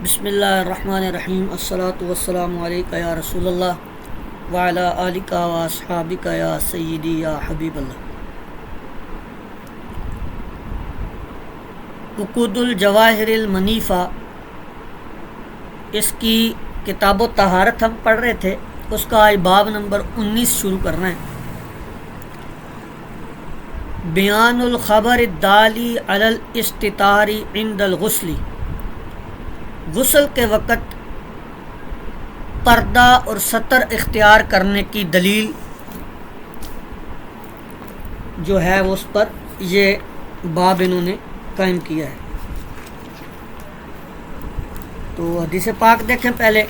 بسم اللہ الرحمن الرحیم الصلاۃ والسلام علیکہ یا رسول اللہ وعلی آلکہ و اصحابکہ یا سیدی یا حبیب اللہ۔ عقود الجواہر المنیفہ، اس کی کتاب و طہارت ہم پڑھ رہے تھے، اس کا آج باب نمبر 19 شروع کرنا ہے۔ بیان الخبر الدالی علی الاستتار عند الغسل، غسل کے وقت پردہ اور ستر اختیار کرنے کی دلیل جو ہے اس پر یہ باب انہوں نے قائم کیا ہے۔ تو حدیث پاک دیکھیں پہلے۔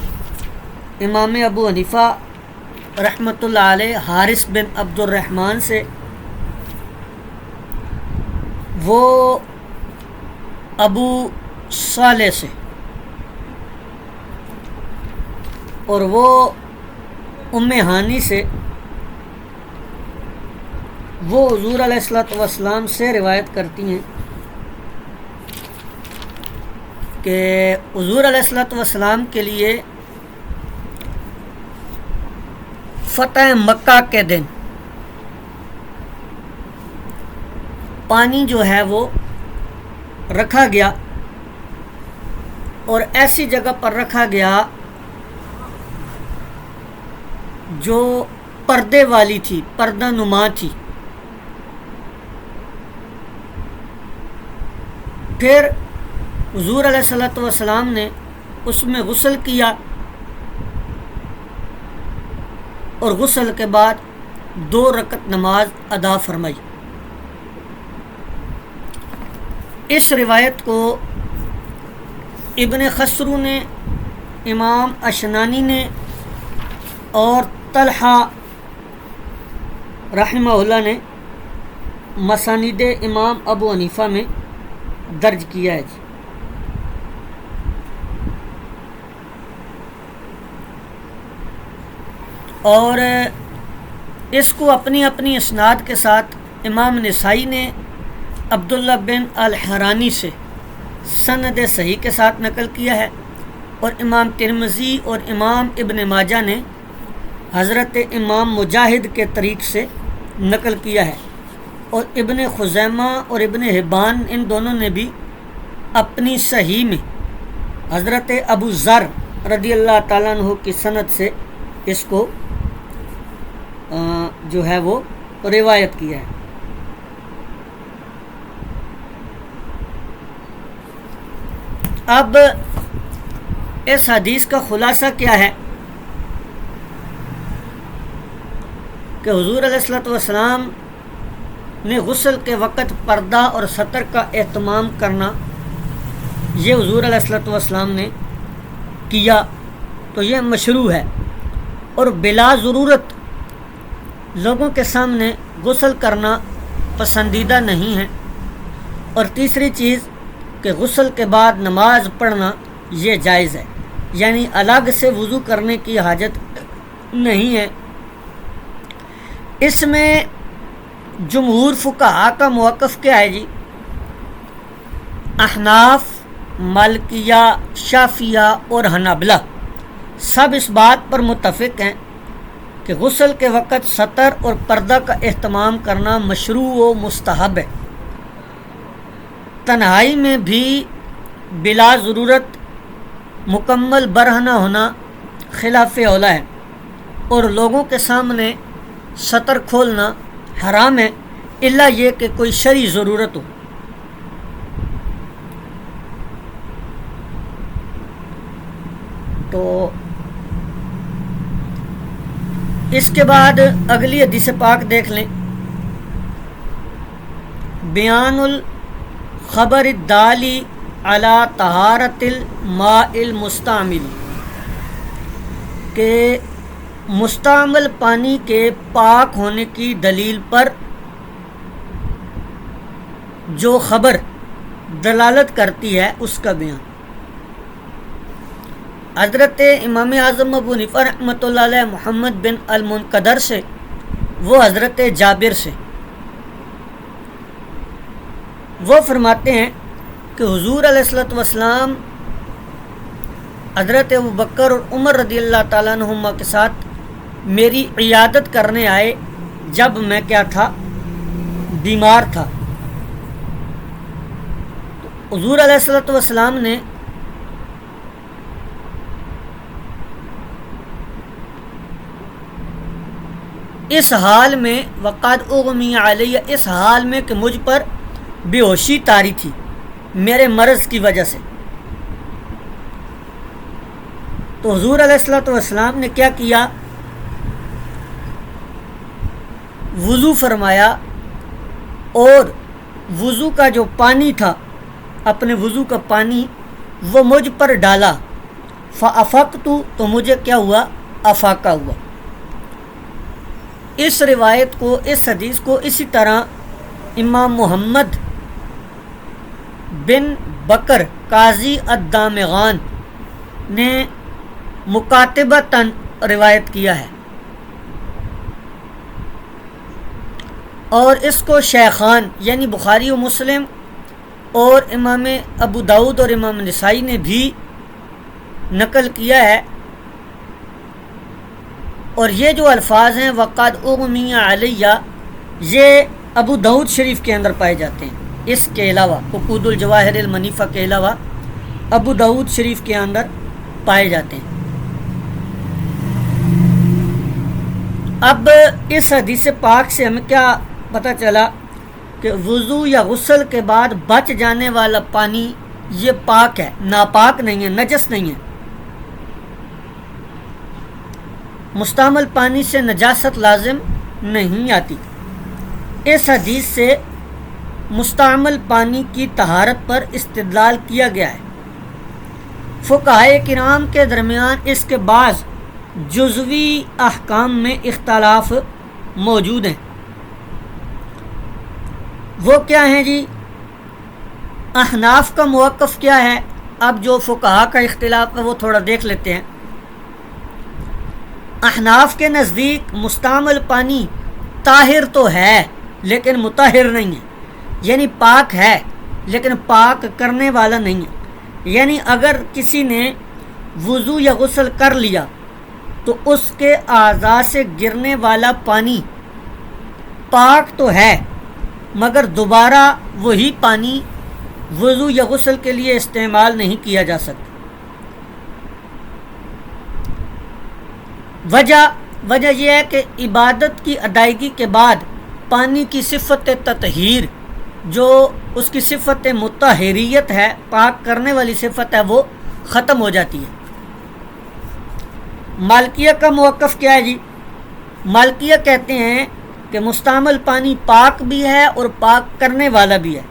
امام ابو حنیفہ رحمۃ اللہ علیہ حارث بن عبد الرحمن سے، وہ ابو صالح سے، اور وہ ام ہانی سے، وہ حضور علیہ الصلوۃ والسلام سے روایت کرتی ہیں کہ حضور علیہ الصلوۃ والسلام کے لیے فتح مکہ کے دن پانی جو ہے وہ رکھا گیا، اور ایسی جگہ پر رکھا گیا جو پردے والی تھی، پردہ نما تھی۔ پھر حضور علیہ الصلوۃ والسلام نے اس میں غسل کیا، اور غسل کے بعد 2 رکعت نماز ادا فرمائی۔ اس روایت کو ابن خسرو نے، امام اشنانی نے اور طلحہ رحمہ اللہ نے مسانید امام ابو حنیفہ میں درج کیا ہے۔ اور اس کو اپنی اپنی اسناد کے ساتھ امام نسائی نے عبداللہ بن الحرانی سے سند صحیح کے ساتھ نقل کیا ہے، اور امام ترمذی اور امام ابن ماجہ نے حضرت امام مجاہد کے طریق سے نقل کیا ہے، اور ابن خزیمہ اور ابن حبان ان دونوں نے بھی اپنی صحیح میں حضرت ابو ذر رضی اللہ تعالیٰ عنہ کی سند سے اس کو جو ہے وہ روایت کیا ہے۔ اب اس حدیث کا خلاصہ کیا ہے کہ حضور علیہ الصلوۃ والسلام نے غسل کے وقت پردہ اور ستر کا اہتمام کرنا، یہ حضور علیہ الصلوۃ والسلام نے کیا، تو یہ مشروع ہے، اور بلا ضرورت لوگوں کے سامنے غسل کرنا پسندیدہ نہیں ہے۔ اور تیسری چیز کہ غسل کے بعد نماز پڑھنا یہ جائز ہے، یعنی الگ سے وضو کرنے کی حاجت نہیں ہے۔ اس میں جمہور فقہاء کا موقف کیا ہے جی؟ احناف، مالکیہ، شافعیہ اور حنابلہ سب اس بات پر متفق ہیں کہ غسل کے وقت ستر اور پردہ کا اہتمام کرنا مشروع و مستحب ہے۔ تنہائی میں بھی بلا ضرورت مکمل برہنہ ہونا خلاف اولیٰ ہے، اور لوگوں کے سامنے ستر کھولنا حرام ہے، الا یہ کہ کوئی شرعی ضرورت ہو۔ تو اس کے بعد اگلی حدیث پاک دیکھ لیں۔ بیان الخبر الدالی علی طہارت الماء المستعمل، کہ مستعمل پانی کے پاک ہونے کی دلیل پر جو خبر دلالت کرتی ہے اس کا بیان۔ حضرت امام اعظم ابو حنیفہ رحمۃ اللہ علیہ محمد بن المنقدر سے، وہ حضرت جابر سے، وہ فرماتے ہیں کہ حضور علیہ الصلوۃ والسلام حضرت ابوبکر اور عمر رضی اللہ تعالیٰ عنہما کے ساتھ میری عیادت کرنے آئے جب میں کیا تھا، بیمار تھا۔ تو حضور علیہ الصلوۃ والسلام نے اس حال میں وقد اغمی علیہ، اس حال میں کہ مجھ پر بے ہوشی طاری تھی میرے مرض کی وجہ سے، تو حضور علیہ الصلوۃ والسلام نے کیا کیا، وضو فرمایا اور وضو کا جو پانی تھا، اپنے وضو کا پانی وہ مجھ پر ڈالا، فافقت، تو مجھے کیا ہوا، افاقہ ہوا۔ اس روایت کو، اس حدیث کو اسی طرح امام محمد بن بکر قاضی الدامغان نے مکاتبتاً روایت کیا ہے، اور اس کو شیخان یعنی بخاری و مسلم اور امام ابو داؤد اور امام نسائی نے بھی نقل کیا ہے، اور یہ جو الفاظ ہیں وقد اغمی علیہ، یہ ابو داؤد شریف کے اندر پائے جاتے ہیں، اس کے علاوہ عقود الجواہر المنیفہ کے علاوہ ابو داؤد شریف کے اندر پائے جاتے ہیں۔ اب اس حدیث پاک سے ہمیں کیا پتہ چلا کہ وضو یا غسل کے بعد بچ جانے والا پانی یہ پاک ہے، ناپاک نہیں ہے، نجس نہیں ہے۔ مستعمل پانی سے نجاست لازم نہیں آتی۔ اس حدیث سے مستعمل پانی کی طہارت پر استدلال کیا گیا ہے۔ فقہائے کرام کے درمیان اس کے بعض جزوی احکام میں اختلاف موجود ہیں۔ وہ کیا ہیں جی؟ احناف کا موقف کیا ہے؟ اب جو فقہا کا اختلاف ہے وہ تھوڑا دیکھ لیتے ہیں۔ احناف کے نزدیک مستعمل پانی طاہر تو ہے لیکن مطہر نہیں ہے، یعنی پاک ہے لیکن پاک کرنے والا نہیں ہے۔ یعنی اگر کسی نے وضو یا غسل کر لیا تو اس کے اعضاء سے گرنے والا پانی پاک تو ہے، مگر دوبارہ وہی پانی وضو یا غسل کے لیے استعمال نہیں کیا جا سکتا۔ وجہ یہ ہے کہ عبادت کی ادائیگی کے بعد پانی کی صفت تطہیر، جو اس کی صفت مطہریت ہے، پاک کرنے والی صفت ہے، وہ ختم ہو جاتی ہے۔ مالکیہ کا موقف کیا ہے جی؟ مالکیہ کہتے ہیں کہ مستعمل پانی پاک بھی ہے اور پاک کرنے والا بھی ہے،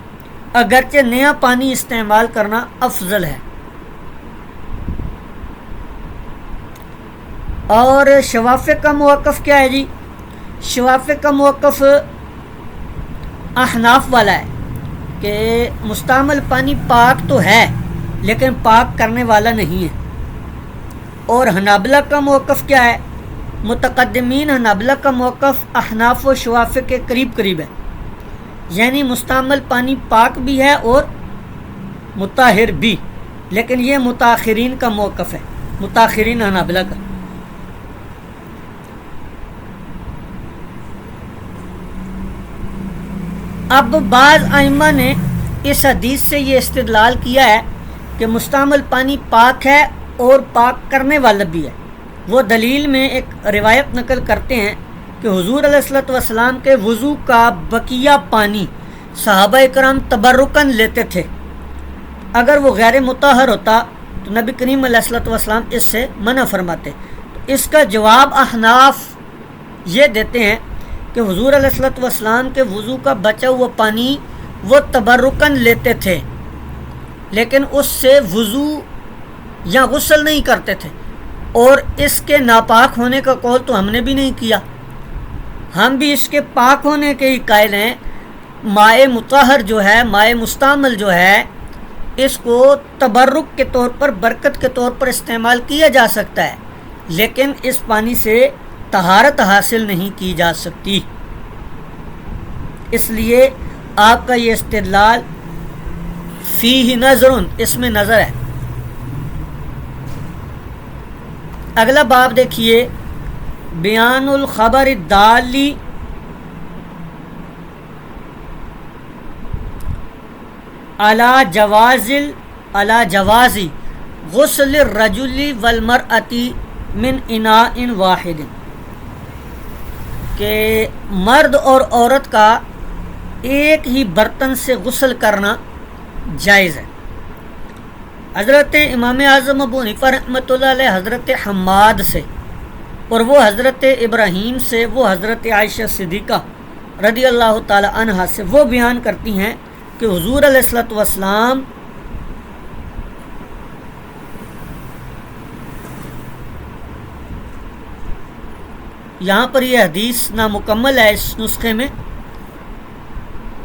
اگرچہ نیا پانی استعمال کرنا افضل ہے۔ اور شوافع کا موقف کیا ہے جی؟ شوافع کا موقف احناف والا ہے کہ مستعمل پانی پاک تو ہے لیکن پاک کرنے والا نہیں ہے۔ اور حنابلہ کا موقف کیا ہے؟ متقدمین حنابلہ کا موقف احناف و شوافع کے قریب قریب ہے، یعنی مستعمل پانی پاک بھی ہے اور مطہر بھی، لیکن یہ متاخرین کا موقف ہے، متاخرین حنابلہ کا۔ اب بعض ائمہ نے اس حدیث سے یہ استدلال کیا ہے کہ مستعمل پانی پاک ہے اور پاک کرنے والا بھی ہے۔ وہ دلیل میں ایک روایت نقل کرتے ہیں کہ حضور علیہ الصلوۃ والسلام کے وضو کا بقیہ پانی صحابہ کرام تبرکاً لیتے تھے۔ اگر وہ غیر مطہر ہوتا تو نبی کریم علیہ الصلوۃ والسلام اس سے منع فرماتے۔ تو اس کا جواب احناف یہ دیتے ہیں کہ حضور علیہ الصلوۃ والسلام کے وضو کا بچا ہوا پانی وہ تبرکاً لیتے تھے، لیکن اس سے وضو یا غسل نہیں کرتے تھے، اور اس کے ناپاک ہونے کا قول تو ہم نے بھی نہیں کیا، ہم بھی اس کے پاک ہونے کے ہی قائل ہیں۔ مائع مطہر جو ہے، مائع مستعمل جو ہے، اس کو تبرک کے طور پر، برکت کے طور پر استعمال کیا جا سکتا ہے، لیکن اس پانی سے طہارت حاصل نہیں کی جا سکتی۔ اس لیے آپ کا یہ استدلال فیہ نظر، اس میں نظر ہے۔ اگلا باب دیکھیے، بیان الخبر الدالی علی جواز غسل الرجل والمرأة من اناء واحد، کہ مرد اور عورت کا ایک ہی برتن سے غسل کرنا جائز ہے۔ حضرت امام اعظم ابو حنیفہ رحمۃ اللہ علیہ حضرت حماد سے، اور وہ حضرت ابراہیم سے، وہ حضرت عائشہ صدیقہ رضی اللہ تعالی عنہا سے وہ بیان کرتی ہیں کہ حضور علیہ الصلوۃ والسلام یہاں پر یہ حدیث نامکمل ہے اس نسخے میں،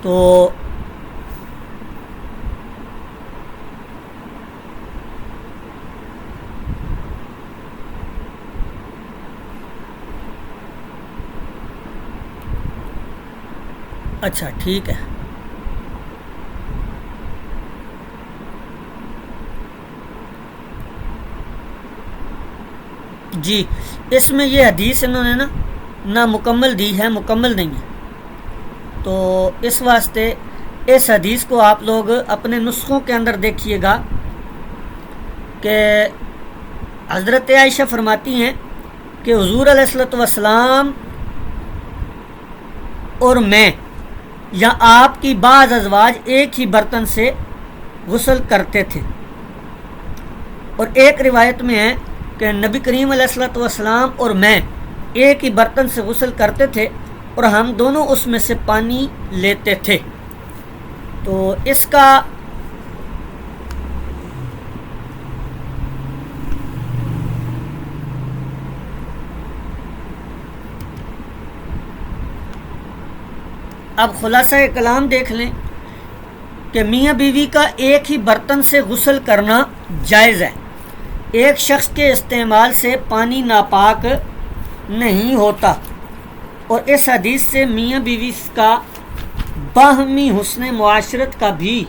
تو اچھا ٹھیک ہے۔ جی اس میں یہ حدیث انہوں نے نا مکمل دی ہے، مکمل نہیں ہے، تو اس واسطے اس حدیث کو آپ لوگ اپنے نسخوں کے اندر دیکھیے گا کہ حضرت عائشہ فرماتی ہیں کہ حضور علیہ الصلوۃ والسلام اور میں یا آپ کی بعض ازواج ایک ہی برتن سے غسل کرتے تھے، اور ایک روایت میں ہے کہ نبی کریم علیہ الصلوۃ والسلام اور میں ایک ہی برتن سے غسل کرتے تھے اور ہم دونوں اس میں سے پانی لیتے تھے۔ تو اس کا اب خلاصہ کلام دیکھ لیں کہ میاں بیوی کا ایک ہی برتن سے غسل کرنا جائز ہے، ایک شخص کے استعمال سے پانی ناپاک نہیں ہوتا، اور اس حدیث سے میاں بیوی کا باہمی حسن معاشرت کا بھی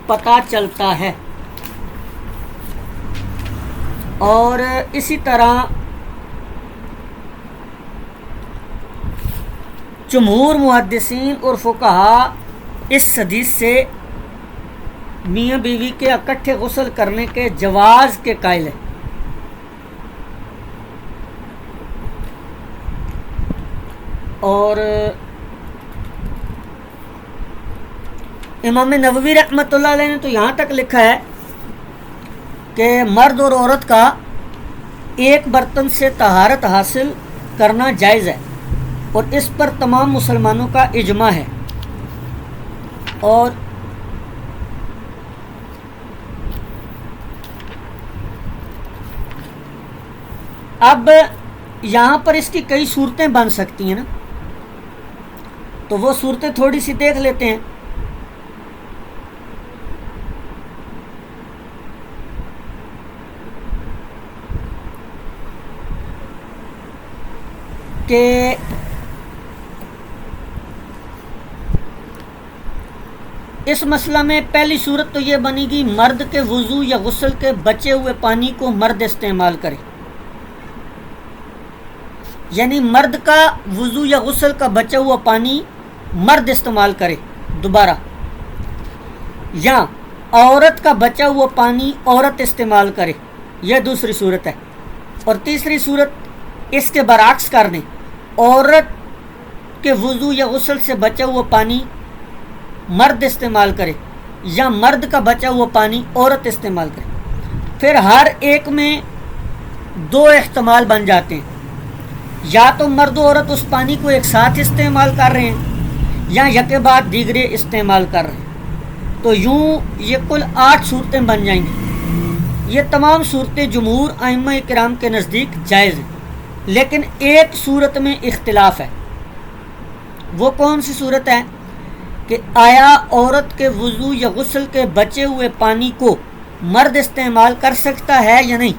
پتہ چلتا ہے۔ اور اسی طرح جمہور محدثین اور فقہا اس حدیث سے میاں بیوی کے اکٹھے غسل کرنے کے جواز کے قائل ہیں۔ اور امام نووی رحمۃ اللہ علیہ نے تو یہاں تک لکھا ہے کہ مرد اور عورت کا ایک برتن سے طہارت حاصل کرنا جائز ہے، اور اس پر تمام مسلمانوں کا اجماع ہے۔ اور اب یہاں پر اس کی کئی صورتیں بن سکتی ہیں نا، تو وہ صورتیں تھوڑی سی دیکھ لیتے ہیں۔ کہ اس مسئلہ میں پہلی صورت تو یہ بنے گی، مرد کے وضو یا غسل کے بچے ہوئے پانی کو مرد استعمال کرے، یعنی مرد کا وضو یا غسل کا بچا ہوا پانی مرد استعمال کرے دوبارہ، یا عورت کا بچا ہوا پانی عورت استعمال کرے، یہ دوسری صورت ہے۔ اور تیسری صورت اس کے برعکس کر دیں، عورت کے وضو یا غسل سے بچا ہوا پانی مرد استعمال کرے، یا مرد کا بچا ہوا پانی عورت استعمال کرے۔ پھر ہر ایک میں دو احتمال بن جاتے ہیں، یا تو مرد و عورت اس پانی کو ایک ساتھ استعمال کر رہے ہیں، یا یکے بعد دیگرے استعمال کر رہے ہیں، تو یوں یہ کل 8 صورتیں بن جائیں گی۔ یہ تمام صورتیں جمہور ائمہ کرام کے نزدیک جائز ہیں، لیکن ایک صورت میں اختلاف ہے۔ وہ کون سی صورت ہے کہ آیا عورت کے وضو یا غسل کے بچے ہوئے پانی کو مرد استعمال کر سکتا ہے یا نہیں؟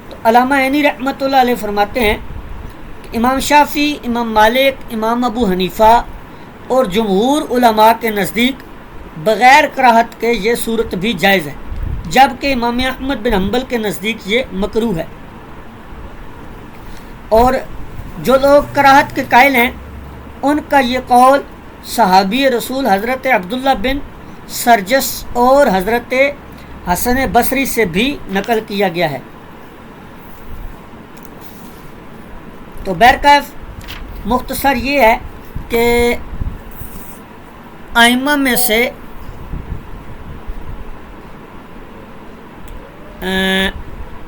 تو علامہ عینی رحمۃ اللہ علیہ فرماتے ہیں کہ امام شافعی، امام مالک، امام ابو حنیفہ اور جمہور علماء کے نزدیک بغیر کراہت کے یہ صورت بھی جائز ہے، جبکہ امام احمد بن حنبل کے نزدیک یہ مکروہ ہے۔ اور جو لوگ کراہت کے قائل ہیں ان کا یہ قول صحابی رسول حضرت عبداللہ بن سرجس اور حضرت حسن بصری سے بھی نقل کیا گیا ہے۔ تو بہرکیف مختصر یہ ہے کہ ائمہ میں سے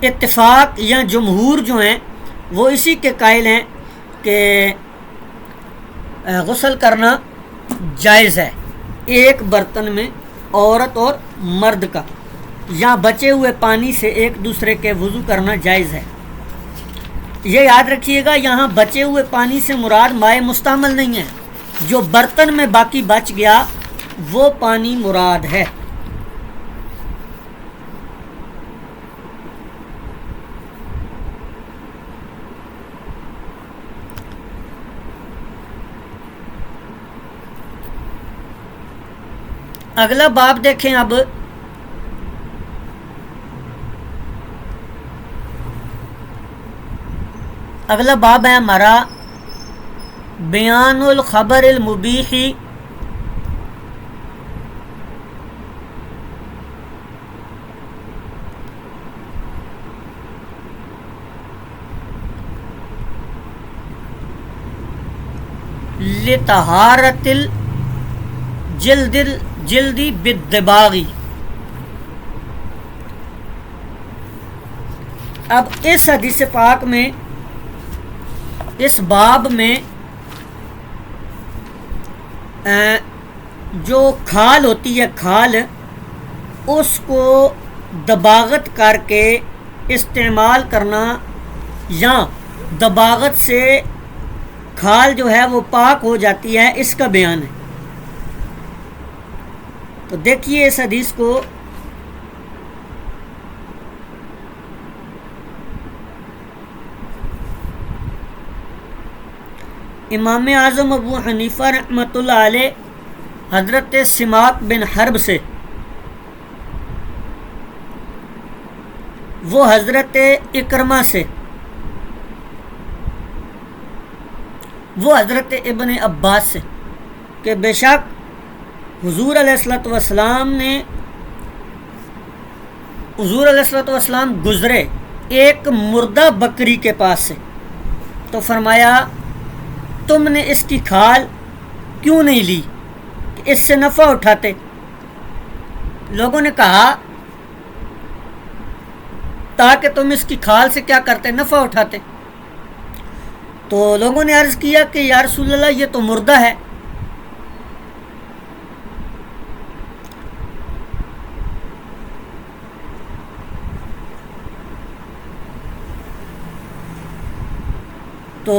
اتفاق یا جمہور جو ہیں وہ اسی کے قائل ہیں کہ غسل کرنا جائز ہے، ایک برتن میں عورت اور مرد کا، یا بچے ہوئے پانی سے ایک دوسرے کے وضو کرنا جائز ہے۔ یہ یاد رکھیے گا، یہاں بچے ہوئے پانی سے مراد مائع مستعمل نہیں ہے، جو برتن میں باقی بچ گیا وہ پانی مراد ہے۔ اگلا باب دیکھیں اب، اگلا باب ہے ہمارا بیان الخبر المبیح لطہارت جلدی بالدباغی۔ اب اس حدیث پاک میں، اس باب میں جو کھال ہوتی ہے، کھال، اس کو دباغت کر کے استعمال کرنا یا دباغت سے کھال جو ہے وہ پاک ہو جاتی ہے، اس کا بیان ہے۔ تو دیکھیے اس حدیث کو، امام اعظم ابو حنیفہ رحمۃ اللہ علیہ حضرت سماک بن حرب سے، وہ حضرت اکرمہ سے، وہ حضرت ابن عباس سے، کہ بے شک حضور علیہ الصلوۃ والسلام گزرے ایک مردہ بکری کے پاس سے، تو فرمایا تم نے اس کی کھال کیوں نہیں لی کہ اس سے نفع اٹھاتے؟ لوگوں نے کہا تاکہ تم اس کی کھال سے کیا کرتے؟ نفع اٹھاتے۔ تو لوگوں نے عرض کیا کہ یا رسول اللہ یہ تو مردہ ہے۔ تو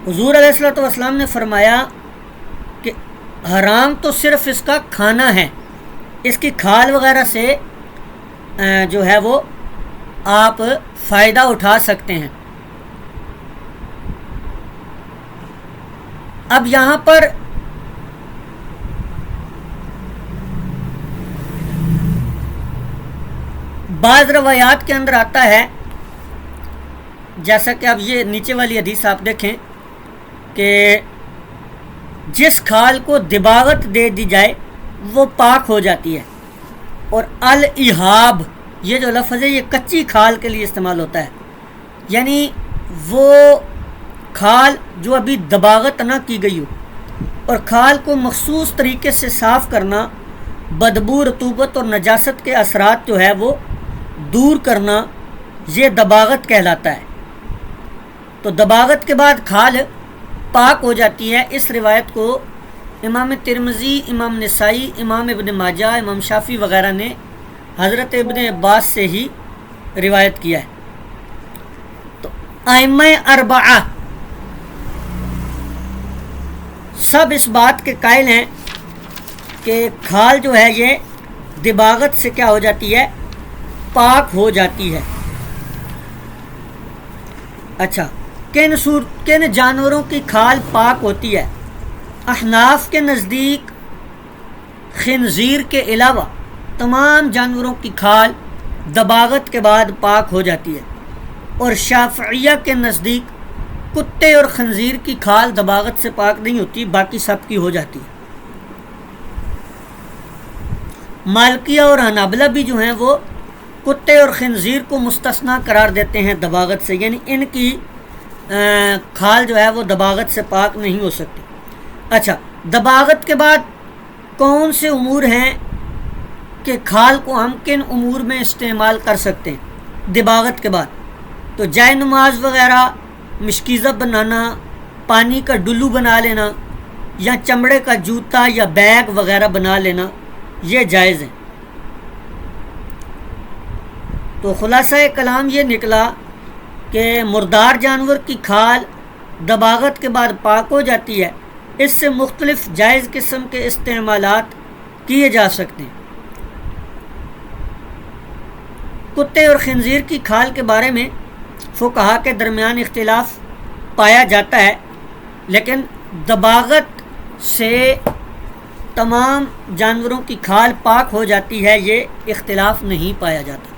حضور علیہ الصلوۃ والسلام نے فرمایا کہ حرام تو صرف اس کا کھانا ہے، اس کی کھال وغیرہ سے جو ہے وہ آپ فائدہ اٹھا سکتے ہیں۔ اب یہاں پر بعض روایات کے اندر آتا ہے، جیسا کہ اب یہ نیچے والی حدیث آپ دیکھیں کہ جس کھال کو دباغت دے دی جائے وہ پاک ہو جاتی ہے، اور الاحاب یہ جو لفظ ہے یہ کچی کھال کے لیے استعمال ہوتا ہے، یعنی وہ کھال جو ابھی دباغت نہ کی گئی ہو، اور کھال کو مخصوص طریقے سے صاف کرنا، بدبو، رطوبت اور نجاست کے اثرات جو ہے وہ دور کرنا، یہ دباغت کہلاتا ہے۔ تو دباغت کے بعد کھال پاک ہو جاتی ہے۔ اس روایت کو امام ترمذی، امام نسائی، امام ابن ماجہ، امام شافعی وغیرہ نے حضرت ابن عباس سے ہی روایت کیا ہے۔ تو ائمہ اربعہ سب اس بات کے قائل ہیں کہ کھال جو ہے یہ دباغت سے کیا ہو جاتی ہے؟ پاک ہو جاتی ہے۔ اچھا، کن جانوروں کی کھال پاک ہوتی ہے؟ احناف کے نزدیک خنزیر کے علاوہ تمام جانوروں کی کھال دباغت کے بعد پاک ہو جاتی ہے، اور شافعیہ کے نزدیک کتے اور خنزیر کی کھال دباغت سے پاک نہیں ہوتی، باقی سب کی ہو جاتی ہے۔ مالکیہ اور حنابلہ بھی جو ہیں وہ کتے اور خنزیر کو مستثنا قرار دیتے ہیں دباغت سے، یعنی ان کی کھال جو ہے وہ دباغت سے پاک نہیں ہو سکتی۔ اچھا، دباغت کے بعد کون سے امور ہیں کہ کھال کو ہم کن امور میں استعمال کر سکتے ہیں دباغت کے بعد؟ تو جائے نماز وغیرہ، مشکیزہ بنانا، پانی کا ڈلو بنا لینا، یا چمڑے کا جوتا یا بیگ وغیرہ بنا لینا، یہ جائز ہے۔ تو خلاصہ کلام یہ نکلا کہ مردار جانور کی کھال دباغت کے بعد پاک ہو جاتی ہے، اس سے مختلف جائز قسم کے استعمالات کیے جا سکتے ہیں۔ کتے اور خنزیر کی کھال کے بارے میں فقہا کے درمیان اختلاف پایا جاتا ہے، لیکن دباغت سے تمام جانوروں کی کھال پاک ہو جاتی ہے، یہ اختلاف نہیں پایا جاتا۔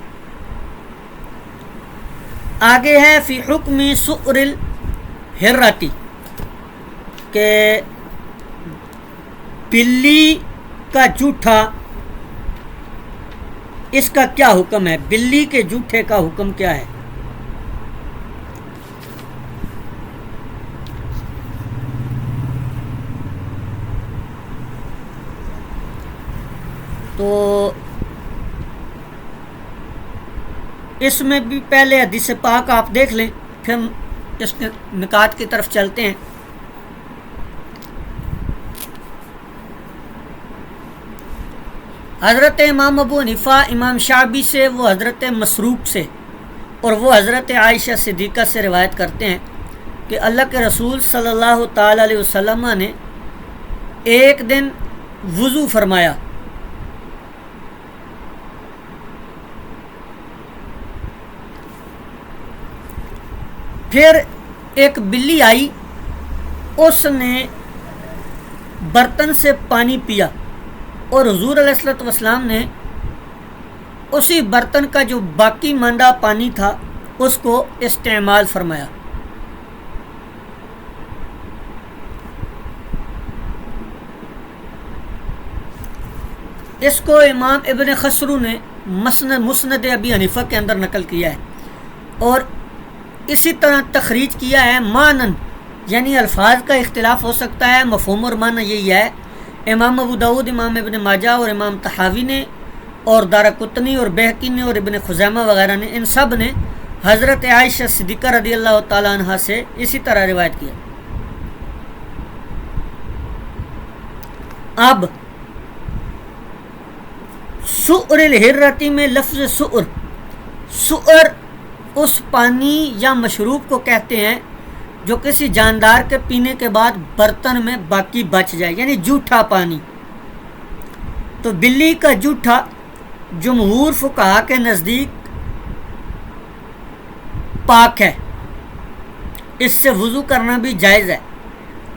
آگے ہے فی حکم سؤر الحرۃ، کہ بلی کا جوٹھا اس کا کیا حکم ہے، بلی کے جوٹھے کا حکم کیا ہے؟ تو اس میں بھی پہلے حدیث پاک آپ دیکھ لیں، پھر ہم اس نکات کی طرف چلتے ہیں۔ حضرت امام ابو حنیفہ، امام شعبی سے، وہ حضرت مسروق سے، اور وہ حضرت عائشہ صدیقہ سے روایت کرتے ہیں کہ اللہ کے رسول صلی اللہ تعالی علیہ وسلم نے ایک دن وضو فرمایا، پھر ایک بلی آئی، اس نے برتن سے پانی پیا، اور حضور علیہ الصلوۃ والسلام نے اسی برتن کا جو باقی ماندہ پانی تھا اس کو استعمال فرمایا۔ اس کو امام ابن خسرو نے مسند ابی حنیفہ کے اندر نقل کیا ہے، اور اسی طرح تخریج کیا ہے مانن، یعنی الفاظ کا اختلاف ہو سکتا ہے، مفہوم اور معنی یہی ہے۔ امام ابو داؤد، امام ابن ماجہ اور امام طحاوی نے، اور دارقطنی اور بہقی نے، اور ابن خزیمہ وغیرہ نے، ان سب نے حضرت عائشہ صدیقہ رضی اللہ تعالی عنہ سے اسی طرح روایت کیا۔ اب سؤر الحرۃ میں لفظ سؤر اس پانی یا مشروب کو کہتے ہیں جو کسی جاندار کے پینے کے بعد برتن میں باقی بچ جائے، یعنی جوٹھا پانی۔ تو بلی کا جوٹھا جمہور فقہا کے نزدیک پاک ہے، اس سے وضو کرنا بھی جائز ہے،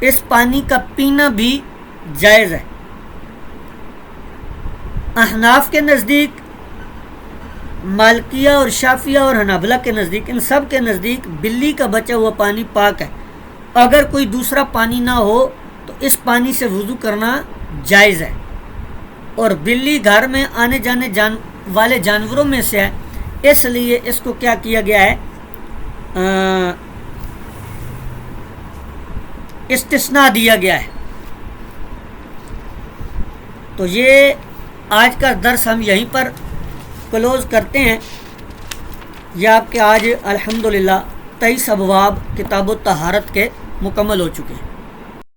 اس پانی کا پینا بھی جائز ہے۔ احناف کے نزدیک، مالکیہ اور شافعیہ اور حنابلہ کے نزدیک، ان سب کے نزدیک بلی کا بچا ہوا پانی پاک ہے۔ اگر کوئی دوسرا پانی نہ ہو تو اس پانی سے وضو کرنا جائز ہے، اور بلی گھر میں آنے جانے والے جانوروں میں سے ہے، اس لیے اس کو کیا کیا گیا ہے، استثناء دیا گیا ہے۔ تو یہ آج کا درس ہم یہیں پر کلوز کرتے ہیں۔ یہ آپ کے آج الحمدللہ 23 ابواب کتاب الطہارت کے مکمل ہو چکے ہیں۔